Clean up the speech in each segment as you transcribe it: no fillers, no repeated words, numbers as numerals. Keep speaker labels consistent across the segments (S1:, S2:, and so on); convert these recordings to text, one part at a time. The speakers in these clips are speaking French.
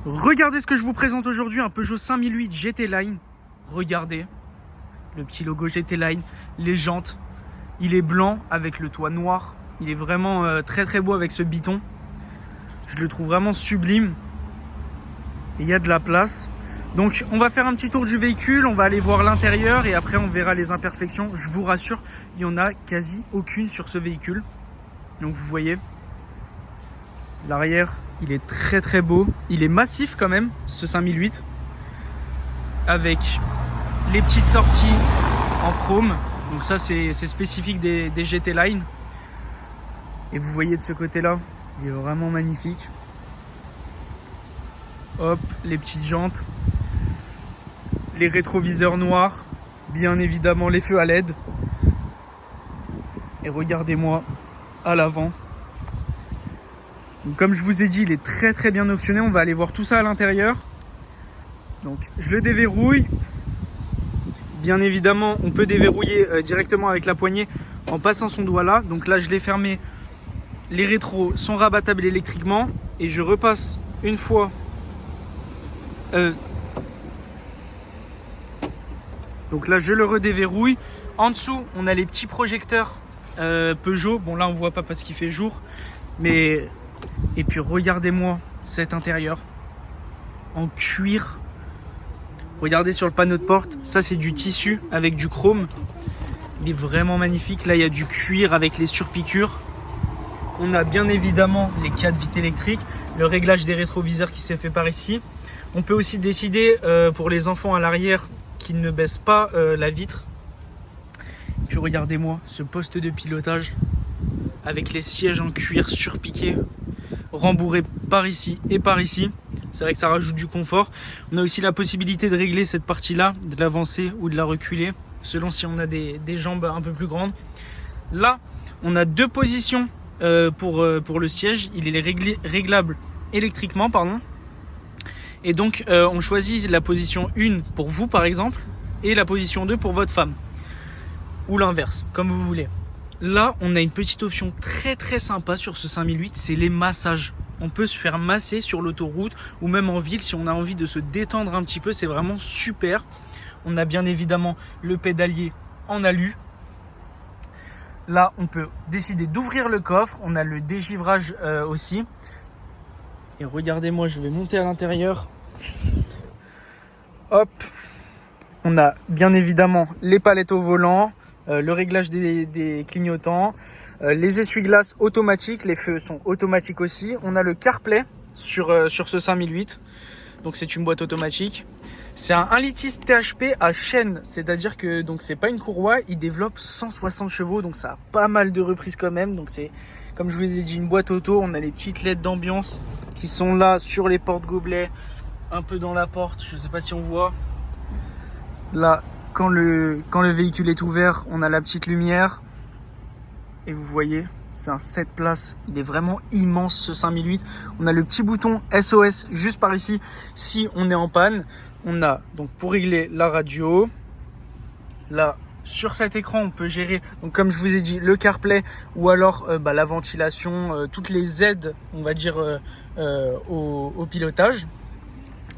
S1: Regardez ce que je vous présente aujourd'hui, un Peugeot 5008 GT Line. Regardez, le petit logo GT Line, les jantes. Il est blanc avec le toit noir. Il est vraiment très très beau avec ce biton. Je le trouve vraiment sublime. Et il y a de la place. Donc on va faire un petit tour du véhicule, on va aller voir l'intérieur et après on verra les imperfections. Je vous rassure, il n'y en a quasi aucune sur ce véhicule. Donc vous voyez, l'arrière, il est très très beau. Il est massif quand même, ce 5008. Avec les petites sorties en chrome. Donc ça c'est spécifique des GT Line. Et vous voyez de ce côté-là, il est vraiment magnifique. Hop, les petites jantes. Les rétroviseurs noirs. Bien évidemment les feux à LED. Et regardez-moi à l'avant. Comme je vous ai dit, il est très très bien optionné. On va aller voir tout ça à l'intérieur. Donc je le déverrouille. Bien évidemment, on peut déverrouiller directement avec la poignée en passant son doigt là. Donc là, je l'ai fermé. Les rétros sont rabattables électriquement. Et je repasse une fois. Donc là, je le redéverrouille. En dessous, on a les petits projecteurs Peugeot. Bon, là, on voit pas parce qu'il fait jour. Mais... Et puis, regardez-moi cet intérieur. En cuir. Regardez sur le panneau de porte. Ça, c'est du tissu avec du chrome. Il est vraiment magnifique. Là, il y a du cuir avec les surpiqûres. On a bien évidemment les 4 vitres électriques. Le réglage des rétroviseurs qui s'est fait par ici. On peut aussi décider pour les enfants à l'arrière qu'ils ne baissent pas la vitre. Et puis regardez-moi ce poste de pilotage avec les sièges en cuir surpiqués, rembourrés par ici et par ici. C'est vrai que ça rajoute du confort. On a aussi la possibilité de régler cette partie-là, de l'avancer ou de la reculer, selon si on a des jambes un peu plus grandes. Là, on a 2 positions pour le siège. Il est réglable électriquement, pardon. Et donc, on choisit la position 1 pour vous, par exemple, et la position 2 pour votre femme. Ou l'inverse, comme vous voulez. Là, on a une petite option très très sympa sur ce 5008, c'est les massages. On peut se faire masser sur l'autoroute ou même en ville si on a envie de se détendre un petit peu. C'est vraiment super. On a bien évidemment le pédalier en alu. Là, on peut décider d'ouvrir le coffre. On a le dégivrage aussi. Et regardez-moi, je vais monter à l'intérieur. Hop. On a bien évidemment les palettes au volant, le réglage des clignotants, les essuie-glaces automatiques, les feux sont automatiques aussi. On a le CarPlay sur ce 5008, donc c'est une boîte automatique. C'est un 1,6 litre THP à chaîne, c'est-à-dire que donc c'est pas une courroie, il développe 160 chevaux, donc ça a pas mal de reprises quand même. Donc c'est, comme je vous ai dit, une boîte auto. On a les petites LED d'ambiance qui sont là sur les portes gobelets, un peu dans la porte, je sais pas si on voit. Là, quand le véhicule est ouvert, on a la petite lumière. Et vous voyez, c'est un 7 places. Il est vraiment immense ce 5008. On a le petit bouton SOS juste par ici si on est en panne. On a donc pour régler la radio. Là, sur cet écran, on peut gérer, donc comme je vous ai dit, le CarPlay ou alors la ventilation, toutes les aides, on va dire, au pilotage.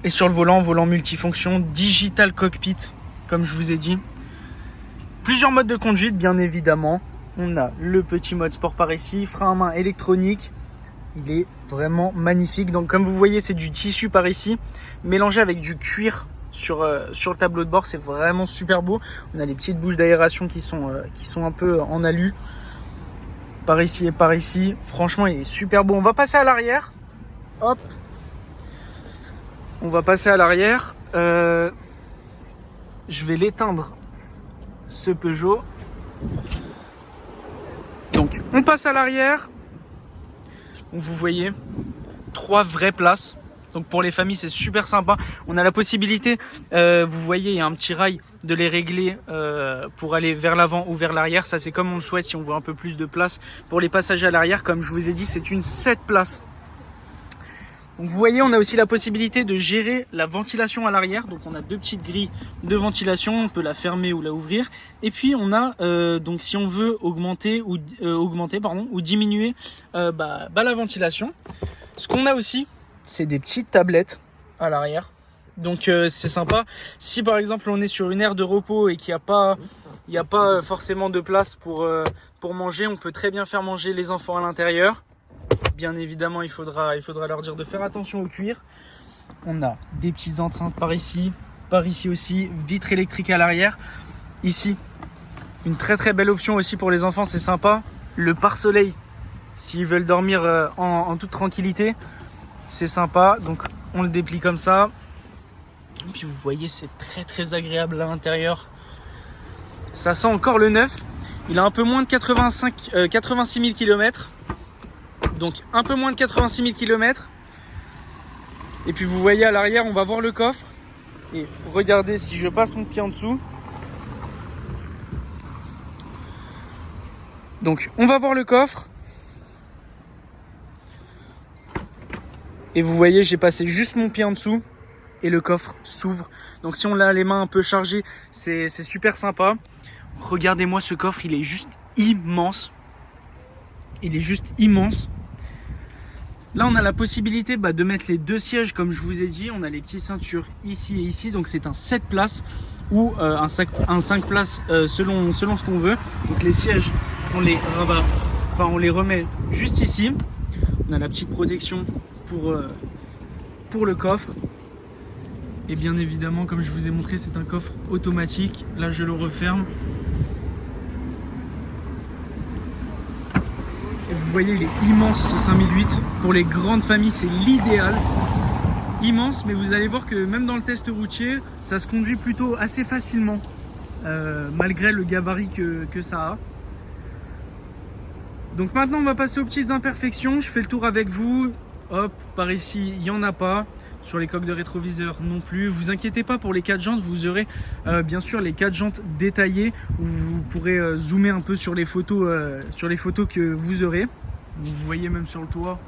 S1: Et sur le volant multifonction, digital cockpit, comme je vous ai dit. Plusieurs modes de conduite, bien évidemment. On a le petit mode sport par ici, frein à main électronique. Il est vraiment magnifique. Donc comme vous voyez, c'est du tissu par ici, mélangé avec du cuir sur le tableau de bord. C'est vraiment super beau. On a les petites bouches d'aération qui sont un peu en alu. Par ici et par ici. Franchement, il est super beau. On va passer à l'arrière. Hop. On va passer à l'arrière. Je vais l'éteindre, ce Peugeot. Donc, on passe à l'arrière. Vous voyez, 3 vraies places. Donc, pour les familles, c'est super sympa. On a la possibilité, vous voyez, il y a un petit rail de les régler pour aller vers l'avant ou vers l'arrière. Ça, c'est comme on le souhaite si on veut un peu plus de place. Pour les passagers à l'arrière, comme je vous ai dit, c'est une 7 places. Donc vous voyez, on a aussi la possibilité de gérer la ventilation à l'arrière. Donc on a 2 petites grilles de ventilation, on peut la fermer ou la ouvrir. Et puis on a, donc si on veut augmenter ou diminuer la ventilation. Ce qu'on a aussi, c'est des petites tablettes à l'arrière. Donc c'est sympa. Si par exemple on est sur une aire de repos et qu'il n'y a pas forcément de place pour manger, on peut très bien faire manger les enfants à l'intérieur. Bien évidemment, il faudra leur dire de faire attention au cuir. On a des petites enceintes par ici aussi, vitre électrique à l'arrière. Ici, une très très belle option aussi pour les enfants, c'est sympa. Le pare-soleil, s'ils veulent dormir en toute tranquillité, c'est sympa. Donc on le déplie comme ça. Et puis vous voyez, c'est très très agréable à l'intérieur. Ça sent encore le neuf. Il a un peu moins de 86 000 km. Donc un peu moins de 86 000 km. Et puis vous voyez à l'arrière, on va voir le coffre. Et regardez, si je passe mon pied en dessous. Donc on va voir le coffre. Et vous voyez, j'ai passé juste mon pied en dessous. Et le coffre s'ouvre. Donc si on a les mains un peu chargées, c'est super sympa. Regardez-moi ce coffre, il est juste immense. Il est juste immense. Là, on a la possibilité de mettre les deux sièges, comme je vous ai dit. On a les petites ceintures ici et ici. Donc, c'est un 7 places ou un 5 places selon ce qu'on veut. Donc, les sièges, on les remet juste ici. On a la petite protection pour le coffre. Et bien évidemment, comme je vous ai montré, c'est un coffre automatique. Là, je le referme. Vous voyez, il est immense ce 5008. Pour les grandes familles, c'est l'idéal. Immense, mais vous allez voir que même dans le test routier, ça se conduit plutôt assez facilement, malgré le gabarit que ça a. Donc maintenant, on va passer aux petites imperfections. Je fais le tour avec vous. Hop, par ici, il n'y en a pas. Sur les coques de rétroviseur non plus. Vous inquiétez pas, pour les 4 jantes, vous aurez bien sûr les 4 jantes détaillées où vous pourrez zoomer un peu sur les photos que vous aurez. Vous voyez même sur le toit,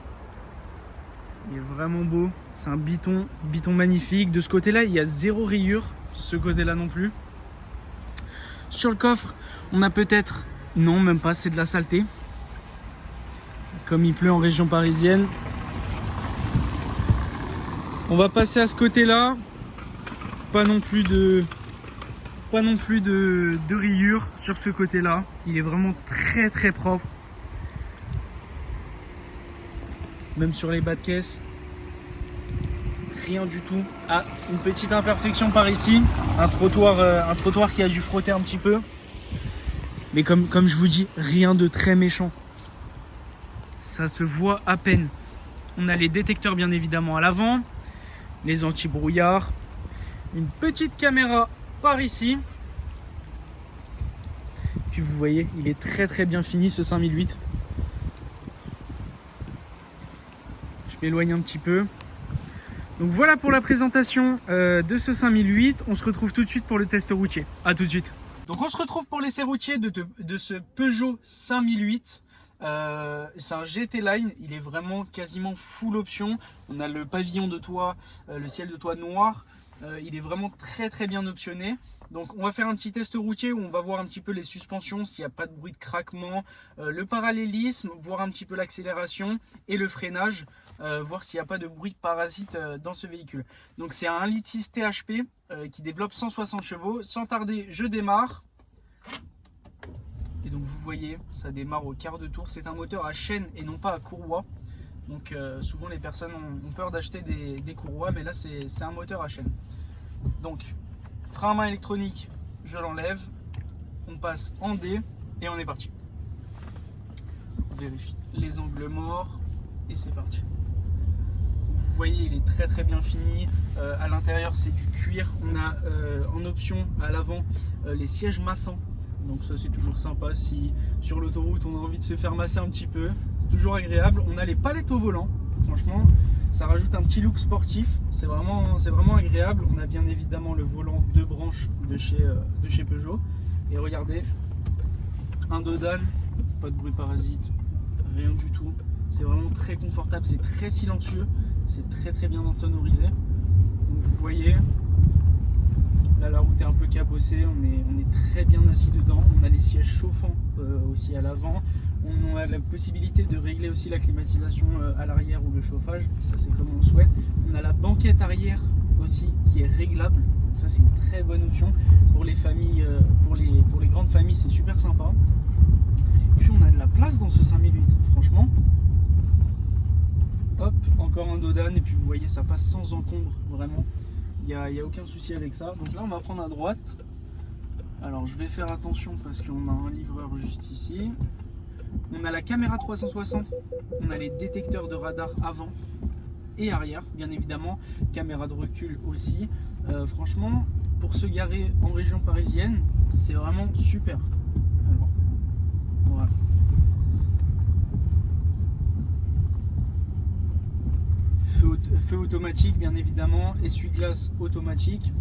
S1: il est vraiment beau. C'est un biton magnifique. De ce côté-là, il y a 0 rayure. Ce côté-là non plus. Sur le coffre, on a peut-être, non même pas, c'est de la saleté. Comme il pleut en région parisienne. On va passer à ce côté-là. Pas non plus de rayures sur ce côté-là. Il est vraiment très très propre. Même sur les bas de caisse. Rien du tout. Ah, une petite imperfection par ici. Un trottoir qui a dû frotter un petit peu. Mais comme je vous dis, rien de très méchant. Ça se voit à peine. On a les détecteurs bien évidemment à l'avant. Les anti-brouillards, une petite caméra par ici. Puis vous voyez, il est très très bien fini ce 5008. Je m'éloigne un petit peu. Donc voilà pour la présentation de ce 5008. On se retrouve tout de suite pour le test routier. A tout de suite. Donc on se retrouve pour l'essai routier de ce Peugeot 5008. C'est un GT Line, il est vraiment quasiment full option. On a le pavillon de toit, le ciel de toit noir. Il est vraiment très très bien optionné. Donc on va faire un petit test routier où on va voir un petit peu les suspensions, s'il n'y a pas de bruit de craquement, le parallélisme, voir un petit peu l'accélération et le freinage, voir s'il n'y a pas de bruit de parasite dans ce véhicule. Donc c'est un 1,6 litre THP qui développe 160 chevaux. Sans tarder, je démarre. Et donc vous voyez, ça démarre au quart de tour. C'est un moteur à chaîne et non pas à courroie. Donc souvent les personnes ont peur d'acheter des courroies, mais là c'est un moteur à chaîne. Donc frein à main électronique, je l'enlève. On passe en D et on est parti. On vérifie les angles morts et c'est parti. Vous voyez, il est très très bien fini. À l'intérieur c'est du cuir. On a en option à l'avant les sièges massants. Donc ça c'est toujours sympa si sur l'autoroute on a envie de se faire masser un petit peu. C'est toujours agréable. On a les palettes au volant. Franchement, ça rajoute un petit look sportif. C'est vraiment agréable. On a bien évidemment le volant 2 branches de chez Peugeot. Et regardez, un dodane, pas de bruit parasite, rien du tout. C'est vraiment très confortable, c'est très silencieux. C'est très très bien insonorisé. Donc vous voyez, Là, la route est un peu cabossée, on est très bien assis dedans. On a les sièges chauffants aussi à l'avant. On a la possibilité de régler aussi la climatisation à l'arrière ou le chauffage. Ça, c'est comme on souhaite. On a la banquette arrière aussi qui est réglable. Donc ça, c'est une très bonne option pour les familles, pour les grandes familles, c'est super sympa. Puis on a de la place dans ce 5008, franchement. Hop, encore un dos d'âne et puis vous voyez, ça passe sans encombre, vraiment. Il n'y a aucun souci avec ça. Donc là, on va prendre à droite. Alors, je vais faire attention parce qu'on a un livreur juste ici. On a la caméra 360. On a les détecteurs de radar avant et arrière, bien évidemment. Caméra de recul aussi. Franchement, pour se garer en région parisienne, c'est vraiment super. Alors, voilà. Feu automatique bien évidemment, essuie-glace automatique.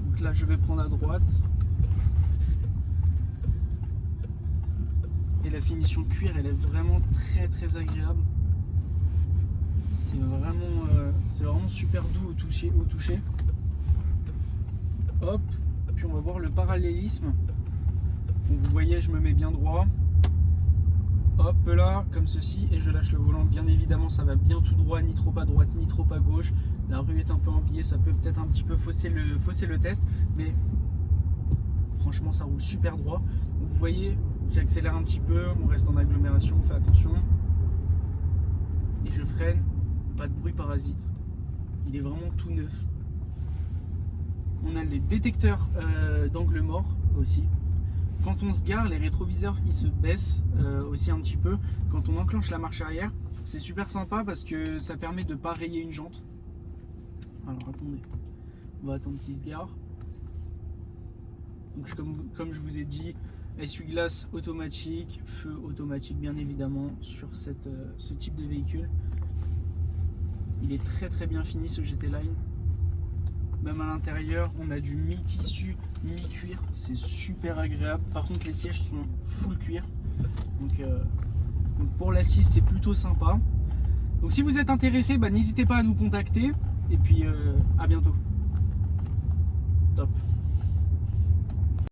S1: Donc là je vais prendre à droite. Et la finition cuir elle est vraiment très agréable. C'est vraiment super doux au toucher. Hop, puis on va voir le parallélisme. Donc vous voyez je me mets bien droit. Hop là, comme ceci, et je lâche le volant. Bien évidemment, ça va bien tout droit, ni trop à droite, ni trop à gauche. La rue est un peu embillée, ça peut peut-être un petit peu fausser le test, mais franchement, ça roule super droit. Donc, vous voyez, j'accélère un petit peu, on reste en agglomération, on fait attention. Et je freine, pas de bruit parasite. Il est vraiment tout neuf. On a les détecteurs d'angle mort aussi. Quand on se gare, les rétroviseurs ils se baissent aussi un petit peu. Quand on enclenche la marche arrière, c'est super sympa parce que ça permet de ne pas rayer une jante. Alors attendez, on va attendre qu'il se gare. Donc comme je vous ai dit, essuie-glace automatique, feu automatique bien évidemment sur ce type de véhicule. Il est très bien fini ce GT Line. Même à l'intérieur, on a du mi-tissu, mi-cuir, c'est super agréable. Par contre, les sièges sont full cuir. Donc pour l'assise, c'est plutôt sympa. Donc si vous êtes intéressé, n'hésitez pas à nous contacter. Et puis à bientôt. Top.